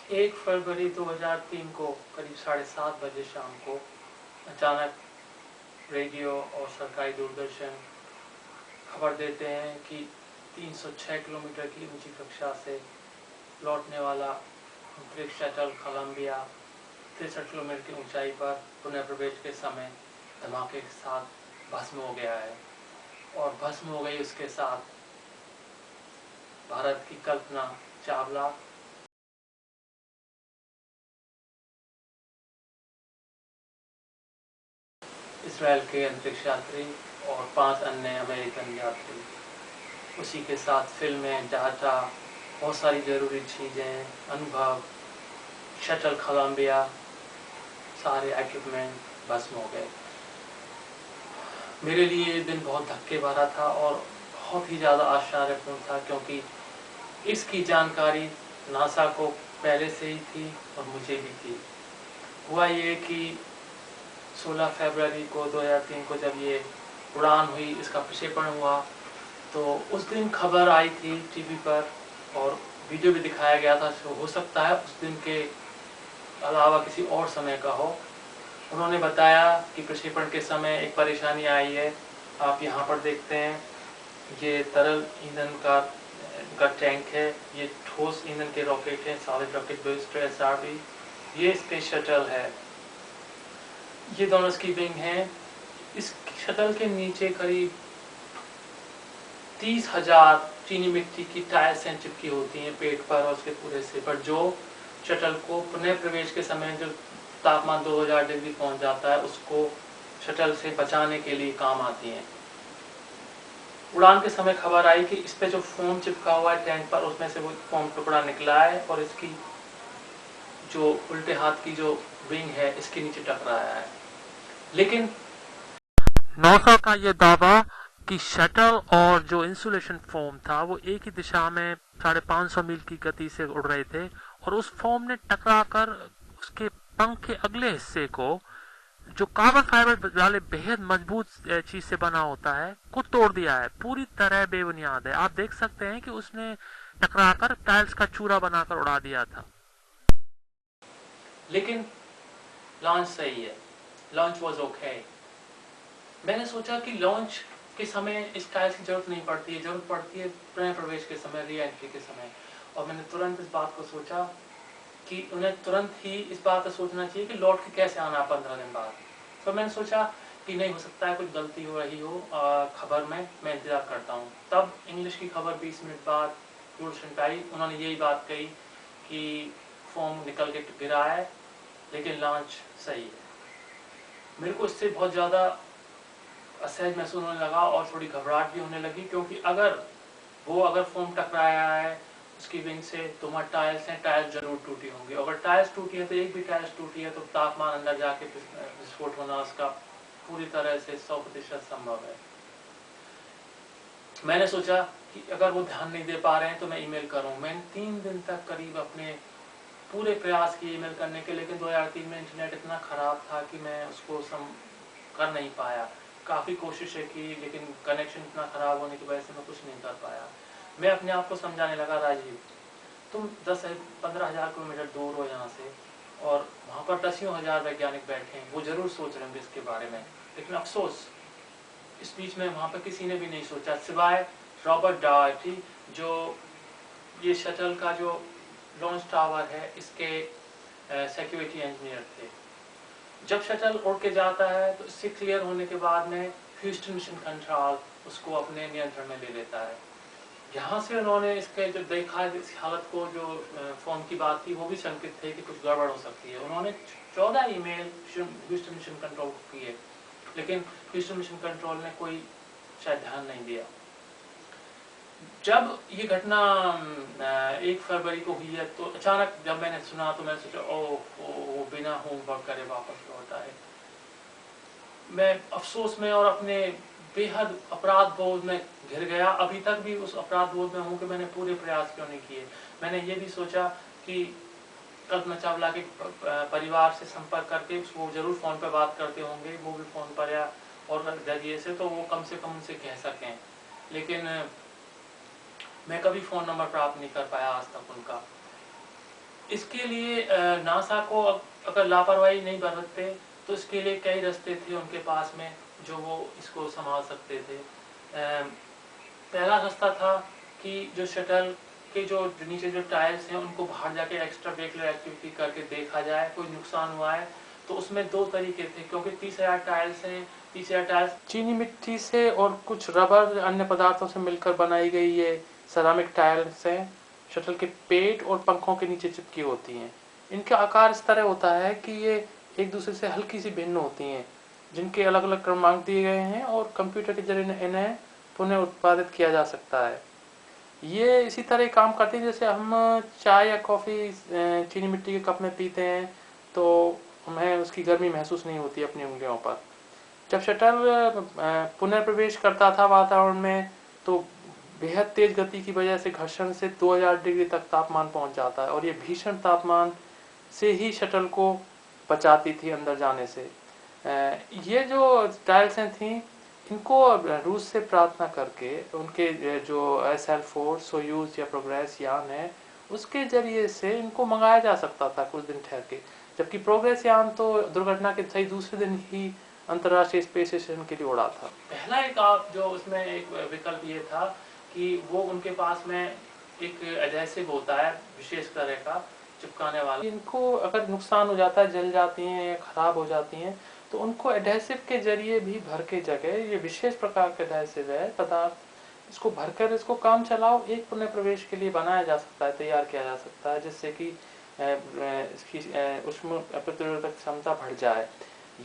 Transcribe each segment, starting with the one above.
1 फरवरी 2003 को करीब 7:30 बजे शाम को अचानक रेडियो और सरकारी दूरदर्शन खबर देते हैं कि 306 किलोमीटर की ऊंची कक्षा से लौटने वाला अंतरिक्ष शटल कोलंबिया 63 किलोमीटर की ऊंचाई पर पुनः प्रवेश के समय धमाके के साथ भस्म हो गया है। और भस्म हो गई उसके साथ भारत की कल्पना चावला, इसराइल के अंतरिक्ष यात्री और 5 अन्य अमेरिकन यात्री। उसी के साथ फिल्में, डाटा, बहुत सारी ज़रूरी चीज़ें, अनुभव, शटल कोलंबिया, सारे इक्विपमेंट भस्म हो गए। मेरे लिए ये दिन बहुत धक्के भरा था और बहुत ही ज़्यादा आश्चर्यपूर्ण था, क्योंकि इसकी जानकारी नासा को पहले से ही थी और मुझे भी थी। हुआ ये कि 16 फरवरी को 2003 को जब ये उड़ान हुई, इसका प्रक्षेपण हुआ, तो उस दिन खबर आई थी टीवी पर और वीडियो भी दिखाया गया था। हो सकता है उस दिन के अलावा किसी और समय का हो। उन्होंने बताया कि प्रक्षेपण के समय एक परेशानी आई है। आप यहाँ पर देखते हैं, ये तरल ईंधन का टैंक है, ये ठोस ईंधन के रॉकेट हैं, सॉलिड रॉकेट बूस्टर SRB, ये स्पेस शटल है, ये दोनों इसकी विंग हैं। इस शटल के नीचे करीब 30,000 चीनी मिट्टी की टाइल्स चिपकी होती हैं पेट पर और उसके पूरे सिर पर, जो शटल को पुनः प्रवेश के समय जो तापमान 2000 डिग्री पहुंच जाता है, उसको शटल से बचाने के लिए काम आती हैं। उड़ान के समय खबर आई कि इस पे जो फोम चिपका हुआ है टैंक पर, उसमें से वो फोम टुकड़ा निकला है और इसकी जो उल्टे हाथ की जो विंग है, इसके नीचे टकराया है। लेकिन नासा का ये दावा कि शटल और जो इंसुलेशन फोम था वो एक ही दिशा में 550 मील की गति से उड़ रहे थे और उस फोम ने टकराकर उसके पंख के अगले हिस्से को, जो कार्बन फाइबर वाले बेहद मजबूत चीज से बना होता है, को तोड़ दिया है। पूरी तरह बेबुनियाद है। आप देख सकते हैं कि उसने टकराकर टाइल्स का चूरा बनाकर उड़ा दिया था। लेकिन लॉन्च सही है, लॉन्च वाज ओके। मैंने सोचा कि लॉन्च के समय इस टाइल्स की जरूरत नहीं पड़ती है, जरूरत पड़ती है पुनः प्रवेश के समय, री एंट्री के समय। और मैंने तुरंत इस बात को सोचा कि उन्हें तुरंत ही इस बात पर सोचना चाहिए कि लौट के कैसे आना 15 दिन बाद। तो मैंने सोचा कि नहीं, हो सकता है कुछ गलती हो रही हो खबर में, मैं इंतजार करता हूँ। तब इंग्लिश की खबर 20 मिनट बाद दूरदर्शन पे आई। उन्होंने यही बात कही कि फोम निकल के गिरा है, लेकिन लॉन्च सही है। मेरे को इससे बहुत ज़्यादा असहज महसूस होने लगा और थोड़ी घबराहट भी होने लगी, क्योंकि अगर फोम टकराया है उसकी विंग से, तो वहाँ टायर्स हैं, टायर्स जरूर टूटी होंगी। अगर टायर्स टूटी है तो एक भी टायर्स टूटी है तो तापमान अंदर जाके विस्फोट होना उसका पूरी तरह से 100% संभव है। मैंने सोचा कि अगर वो ध्यान नहीं दे पा रहे हैं तो मैं ईमेल करूं। मैंने 3 दिन तक करीब अपने पूरे प्रयास किए ईमेल करने के, लेकिन 2003 में इंटरनेट इतना ख़राब था कि मैं उसको कर नहीं पाया। काफ़ी कोशिशें की, लेकिन कनेक्शन इतना ख़राब होने की वजह से मैं कुछ नहीं कर पाया। मैं अपने आप को समझाने लगा, राजीव तुम 10-15 हज़ार किलोमीटर दूर हो यहाँ से और वहाँ पर 10,000 वैज्ञानिक बैठे हैं, वो ज़रूर सोच रहे होंगे इसके बारे में। लेकिन अफसोस इस बीच में वहाँ पर किसी ने भी नहीं सोचा, सिवाय रॉबर्ट डॉयटी, जो ये शटल का जो लॉन्च टावर है इसके सिक्योरिटी इंजीनियर थे। जब शटल उड़ के जाता है तो इससे क्लियर होने के बाद में ह्यूस्टन मिशन कंट्रोल उसको अपने नियंत्रण में ले लेता है। यहाँ से उन्होंने इसके जो देखा, इस हालत को, जो फॉर्म की बात थी, वो भी शंकित थे कि कुछ गड़बड़ हो सकती है। उन्होंने 14 ईमेल ह्यूस्टन मिशन कंट्रोल को किए, लेकिन ह्यूस्टन मिशन कंट्रोल ने कोई शायद ध्यान नहीं दिया। जब ये घटना 1 फरवरी को हुई है, तो अचानक जब मैंने सुना तो मैंने सोचा वो बिना होमवर्क करे वापस लौट आए। मैं अफसोस में और अपने बेहद अपराध बोध में घिर गया। अभी तक भी उस अपराध बोध में हूँ कि मैंने पूरे प्रयास क्यों नहीं किए। मैंने ये भी सोचा कि कल्पना चावला के परिवार से संपर्क करके वो जरूर फ़ोन पर बात करते होंगे, वो भी फ़ोन पर या और जरिए से, तो वो कम से कम उनसे कह सकें। लेकिन मैं कभी फ़ोन नंबर प्राप्त नहीं कर पाया आज तक उनका। इसके लिए नासा को अगर लापरवाही नहीं बरतते तो इसके लिए कई रास्ते थे उनके पास में जो वो इसको संभाल सकते थे। पहला रास्ता था कि जो शटल के जो नीचे जो टायर्स हैं उनको बाहर जाके एक्स्ट्रा वेहिकुलर एक्टिविटी करके देखा जाए, कोई नुकसान हुआ है तो उसमें 2 तरीके थे, क्योंकि 30,000 टायर्स हैं। 30,000 टायर्स चीनी मिट्टी से और कुछ रबर अन्य पदार्थों से मिलकर बनाई गई ये सेरामिक टायर्स हैं, शटल के पेट और पंखों के नीचे चिपकी होती हैं। इनका आकार इस तरह होता है कि ये एक दूसरे से हल्की सी भिन्न होती हैं, जिनके अलग अलग क्रमांक दिए गए हैं और कंप्यूटर के जरिए इन्हें पुनः उत्पादित किया जा सकता है। ये इसी तरह काम करती है जैसे हम चाय या कॉफ़ी चीनी मिट्टी के कप में पीते हैं तो हमें उसकी गर्मी महसूस नहीं होती अपनी उंगलियों पर। जब शटल पुनर्प्रवेश करता था वातावरण में तो बेहद तेज गति की वजह से घर्षण से 2000 डिग्री तक तापमान पहुंच जाता है और ये भीषण तापमान से ही शटल को बचाती थी अंदर जाने से। ये जो टाइल्सें थी इनको रूस से प्रार्थना करके उनके जो SL4 सोयूज या प्रोग्रेस यान है उसके जरिए से इनको मंगाया जा सकता था कुछ दिन ठहर के, जबकि प्रोग्रेस यान तो दुर्घटना के सही दूसरे दिन ही अंतर्राष्ट्रीय स्पेस स्टेशन के लिए उड़ा था। पहला एक आप जो उसमें एक विकल्प ये था कि वो उनके पास में एक एडहेसिव होता है विशेष तरह का चिपकाने वाला, इनको अगर नुकसान हो जाता है, जल जाती हैं या खराब हो जाती हैं तो उनको एडहेसिव के जरिए भी भर के जगह ये विशेष प्रकार का एडहेसिव है पदार्थ, इसको भरकर इसको काम चलाओ एक पुनः प्रवेश के लिए बनाया जा सकता है, तैयार किया जा सकता है, जिससे कि इसकी उष्ण प्रतिरोधक क्षमता बढ़ जाए।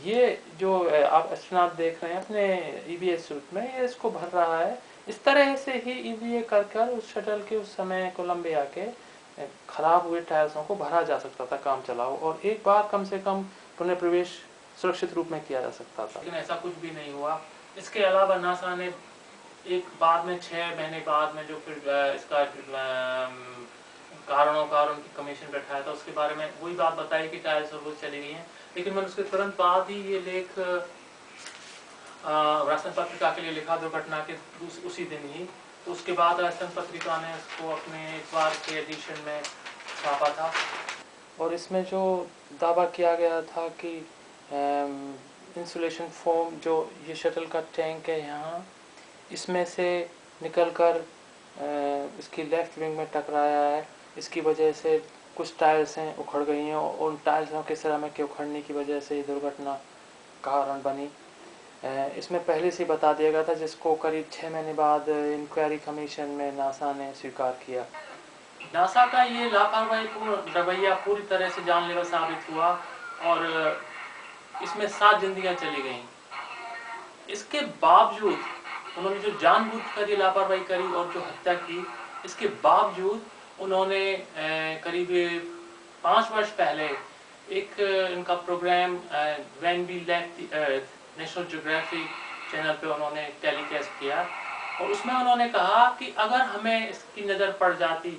ये जो आप एस्ट्रोनॉट देख रहे हैं अपने EVA सूट में, ये इसको भर रहा है। इस तरह से ही EVA कर उस शटल के उस समय कोलंबिया के खराब हुए टायर्सों को भरा जा सकता था काम चलाओ, और एक बार कम से कम पुनः प्रवेश सुरक्षित रूप में किया जा सकता था। लेकिन ऐसा कुछ भी नहीं हुआ। इसके अलावा नासा ने एक बाद में 6 महीने बाद में जो फिर इसका कारण की कमीशन बैठाया था उसके बारे में वही बात बताई कि टायर्स और वो चली गई हैं, लेकिन मैंने उसके तुरंत बाद ही ये लेख राष्ट्र पत्रिका के लिए लिखा दुर्घटना के उसी दिन ही। तो उसके बाद राष्ट्र पत्रिका ने उसको अपने एक बार के एडिशन में छापा था और इसमें जो दावा किया गया था कि इंसुलेशन फोम जो ये शटल का टैंक है यहाँ इसमें से निकलकर इसकी लेफ्ट विंग में टकराया है, इसकी वजह से कुछ टायर्स हैं उखड़ गई हैं और उन टायर्सों के सिरामिक के उखड़ने की वजह से ये दुर्घटना कारण बनी। इसमें पहले से बता दिया गया था, जिसको करीब 6 महीने बाद इंक्वायरी कमीशन में नासा ने स्वीकार किया। नासा का ये लापरवाहीपूर्ण रवैया पूरी तरह से जानलेवा साबित हुआ और इसमें 7 जिंदगियां चली गईं। इसके बावजूद उन्होंने जो जानबूझकर ये लापरवाही करी और जो हत्या की, इसके बावजूद उन्होंने करीब 5 वर्ष पहले एक इनका program when we left the earth National Geographic channel पे उन्होंने टेलीकास्ट किया और उसमें उन्होंने कहा कि अगर हमें इसकी नज़र पड़ जाती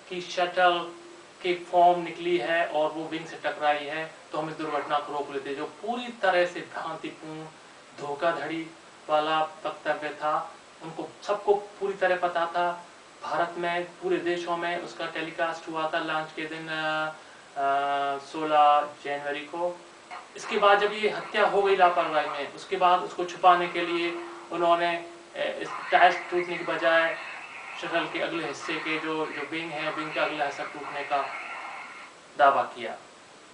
कि शटल की फॉर्म निकली है और वो विंग से टकराई है तो हम इस दुर्घटना को रोक लेते, जो पूरी तरह से भ्रांतिपूर्ण धोखाधड़ी वाला वक्तव्य था। उनको सबको पूरी तरह पता था, भारत में पूरे देशों में उसका टेलीकास्ट हुआ था लॉन्च के दिन 16 जनवरी को। इसके बाद जब ये हत्या हो गई लापरवाही में, उसके बाद उसको छुपाने के लिए उन्होंने इस टायर्स टूटने की बजाय शटल के अगले हिस्से के जो विंग है, विंग का अगला हिस्सा टूटने का दावा किया।